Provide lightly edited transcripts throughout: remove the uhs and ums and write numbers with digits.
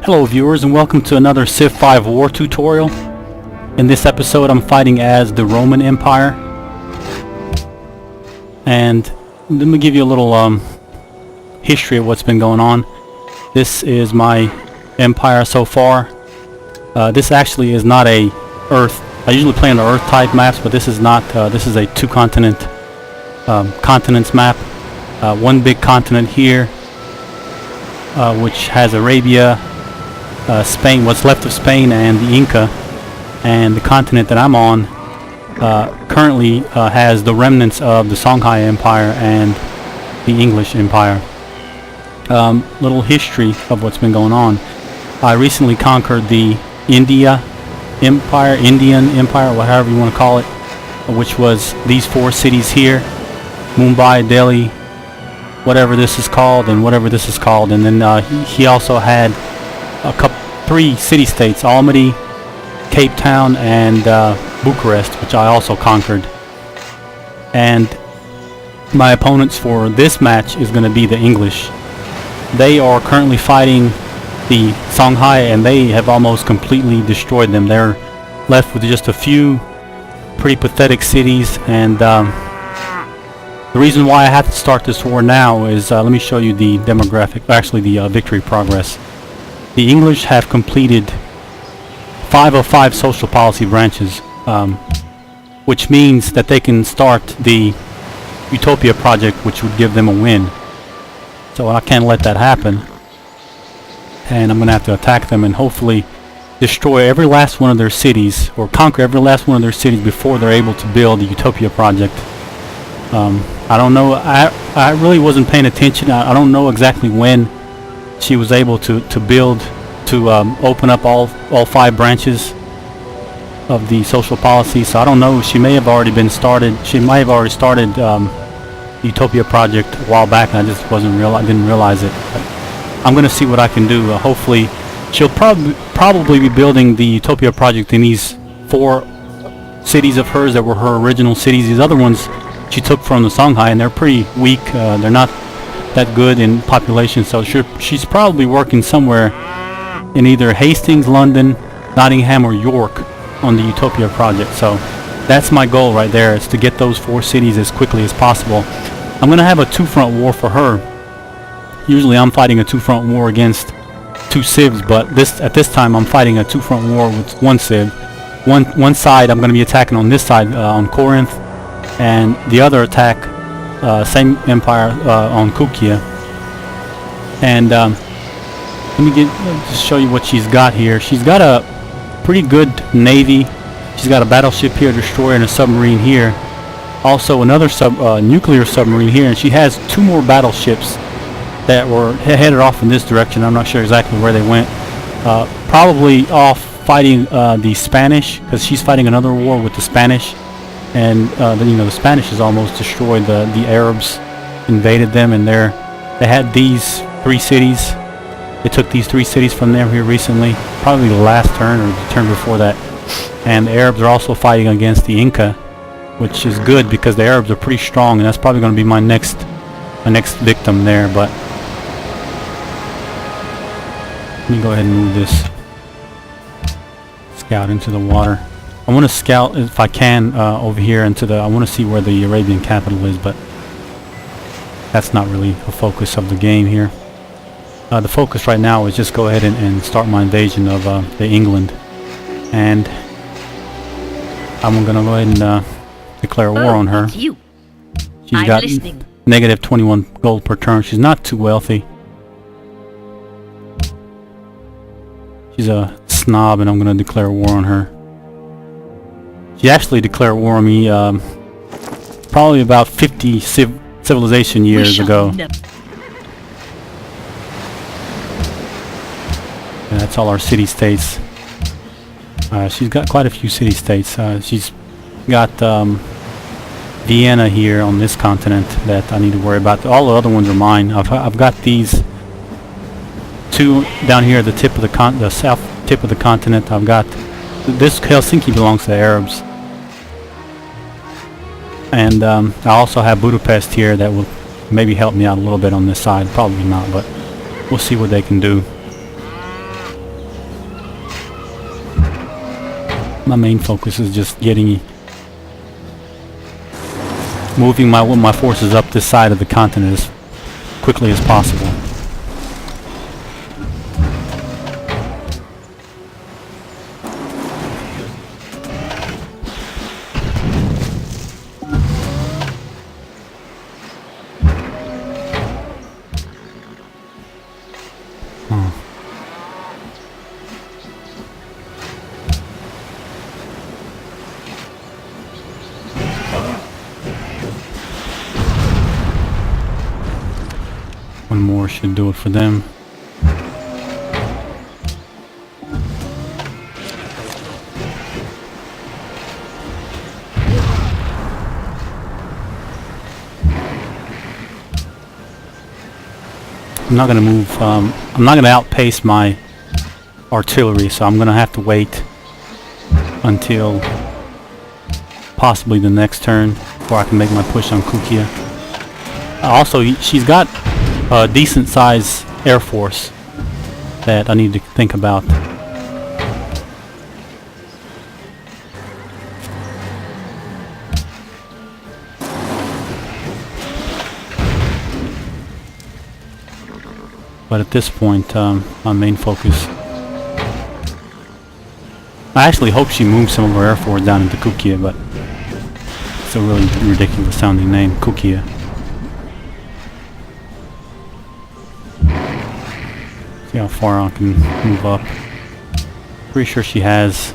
Hello viewers, and welcome to another Civ 5 war tutorial. In this episode I'm fighting as the Roman Empire, and let me give you a little history of what's been going on. This is my empire so far. This actually is not a Earth. I usually play on the Earth type maps, but this is not. This is a two continents map. One big continent here, which has Arabia, Spain, what's left of Spain, and the Inca. And the continent that I'm on currently has the remnants of the Songhai Empire and the English Empire. Little history of what's been going on. I recently conquered the Indian Empire, whatever you want to call it, which was these four cities here: Mumbai, Delhi, whatever this is called, and whatever this is called. And then he also had three city-states: Almaty, Cape Town, and Bucharest, which I also conquered. And my opponents for this match is going to be the English. They are currently fighting the Songhai, and they have almost completely destroyed them. They're left with just a few pretty pathetic cities. And the reason why I have to start this war now is, let me show you the demographic, actually the victory progress. The English have completed 5 of 5 social policy branches, which means that they can start the Utopia Project, which would give them a win. So I can't let that happen, and I'm going to have to attack them and hopefully destroy every last one of their cities, or conquer every last one of their cities before they're able to build the Utopia Project. I don't know, I really wasn't paying attention. I don't know exactly when she was able to open up all 5 branches of the social policy. So I don't know, she may have already been started. She might have already started the Utopia Project a while back, and I just didn't realize it. But I'm going to see what I can do. Hopefully she'll probably be building the Utopia Project in these 4 cities of hers that were her original cities. These other ones she took from the Songhai, and they're pretty weak. They're not that good in population, so she's probably working somewhere in either Hastings, London, Nottingham, or York on the Utopia Project. So that's my goal right there, is to get those 4 cities as quickly as possible. I'm going to have a 2-front war for her. Usually I'm fighting a 2-front war against 2 civs, but at this time I'm fighting a 2-front war with 1 civ. One side I'm going to be attacking on this side, on Corinth, and the other attack, same empire, on Kukia. And let me just show you what she's got here. She's got a pretty good navy. She's got a battleship here, destroyer, and a submarine here. Also another nuclear submarine here, and she has 2 more battleships that were headed off in this direction. I'm not sure exactly where they went. Probably off fighting the Spanish, because she's fighting another war with the Spanish. And the Spanish has almost destroyed the Arabs, invaded them, and they had these 3 cities. They took these 3 cities from them here recently, probably the last turn or the turn before that. And the Arabs are also fighting against the Inca, which is good because the Arabs are pretty strong, and that's probably going to be my next victim there. But let me go ahead and move this scout into the water. I want to scout, if I can, over here into I want to see where the Arabian capital is, but that's not really a focus of the game here. The focus right now is just go ahead and start my invasion of the England. And I'm going to go ahead and declare war on her. She's got negative 21 gold per turn. She's not too wealthy. She's a snob, and I'm going to declare war on her. She actually declared war on me probably about 50 civilization years ago. And that's all our city-states. She's got quite a few city-states. She's got Vienna here on this continent that I need to worry about. All the other ones are mine. I've got these 2 down here at the tip of the south tip of the continent. I've got this. Helsinki belongs to the Arabs. And I also have Budapest here that will maybe help me out a little bit on this side. Probably not, but we'll see what they can do. My main focus is just moving my forces up this side of the continent as quickly as possible. One more should do it for them. I'm not gonna move, I'm not gonna outpace my artillery, so I'm gonna have to wait until possibly the next turn before I can make my push on Kukia. Also, she's got a decent size air force that I need to think about. But at this point, my main focus... I actually hope she moves some of her air force down into Kukia, but it's a really ridiculous sounding name, Kukia. See how far I can move up. Pretty sure she has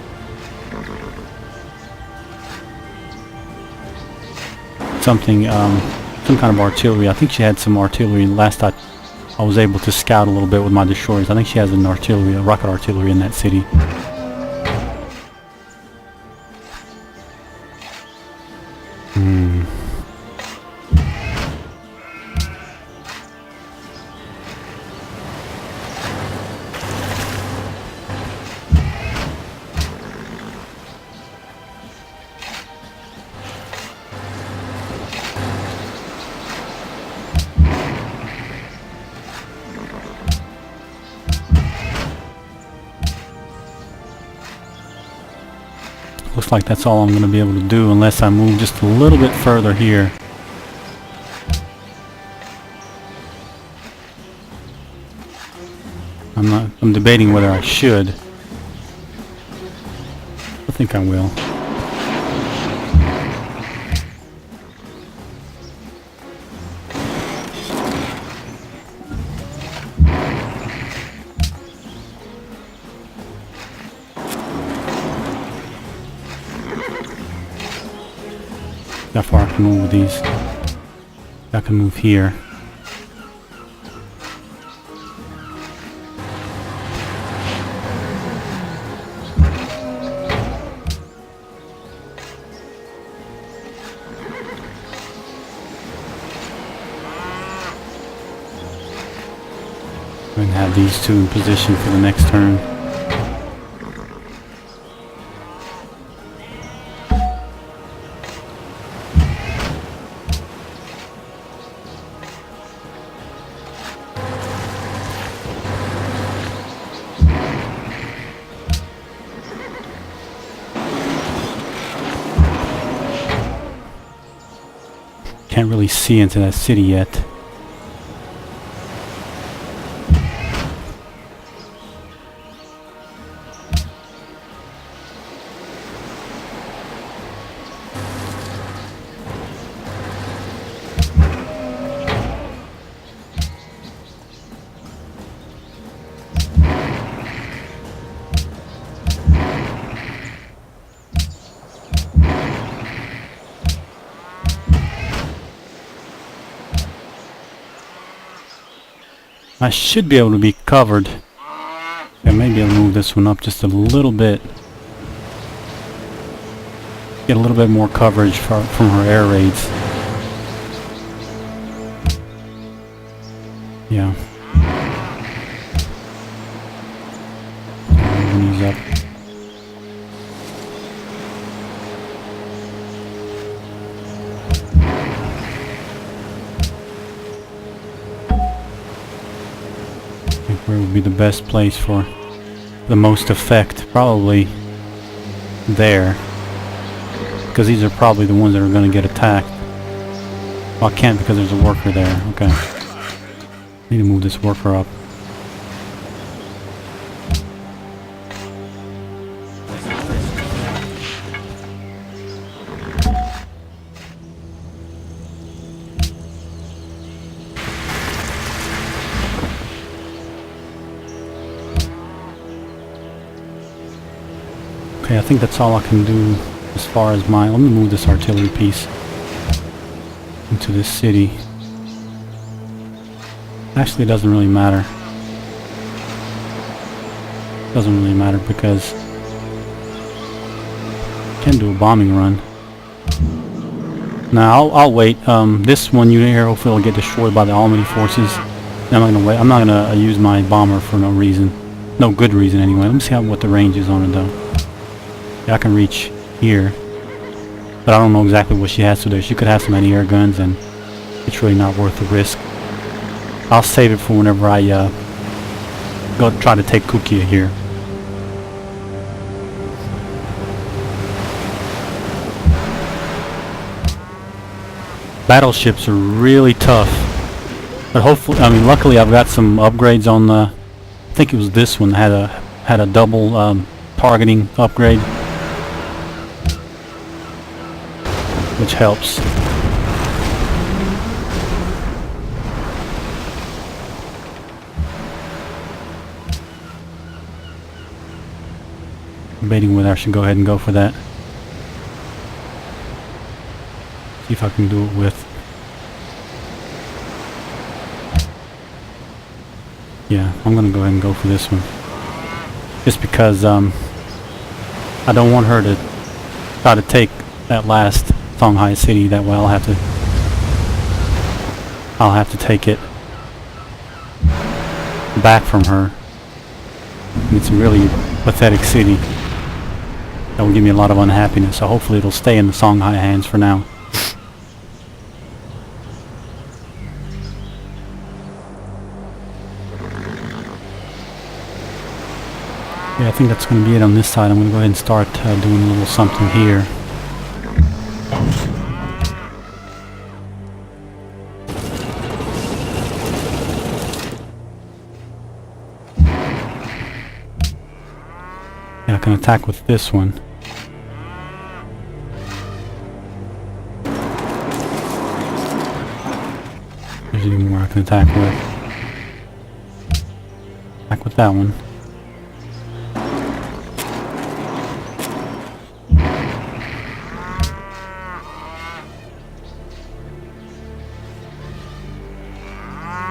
something, some kind of artillery. I think she had some artillery last I was able to scout a little bit with my destroyers. I think she has an artillery, a rocket artillery in that city. Looks like that's all I'm going to be able to do unless I move just a little bit further here. I'm debating whether I should. I think I will. How far I can move with these. I can move here. I'm going to have these two in position for the next turn. Can't really see into that city yet. I should be able to be covered. I may be able to move this one up just a little bit. Get a little bit more coverage from her air raids. Yeah. Moving these up. Where would be the best place for the most effect? Probably there, because these are probably the ones that are going to get attacked. Well, I can't because there's a worker there. Okay. Need to move this worker up. Okay, I think that's all I can do as far as my... Let me move this artillery piece into this city. Actually, it doesn't really matter. Doesn't really matter because I can do a bombing run. Now I'll wait. This one unit here hopefully will get destroyed by the Almighty forces. I'm not gonna wait. I'm not gonna use my bomber for no reason, no good reason anyway. Let me see what the range is on it though. Yeah, I can reach here, but I don't know exactly what she has to do. She could have some anti-air guns, and it's really not worth the risk. I'll save it for whenever I go try to take Kukia here. Battleships are really tough, but hopefully, I mean, luckily I've got some upgrades on the. I think it was this one had a double targeting upgrade, which helps. Debating whether I should go ahead and go for that. See if I can do it with... Yeah, I'm gonna go ahead and go for this one. Just because I don't want her to try to take that last Songhai city. That way I'll have to take it back from her. It's a really pathetic city. That will give me a lot of unhappiness, so hopefully it'll stay in the Songhai hands for now. Yeah, I think that's going to be it on this side. I'm going to go ahead and start doing a little something here. Yeah, I can attack with this one. There's even more I can attack with. Attack with that one.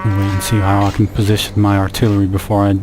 Wait and see how I can position my artillery before I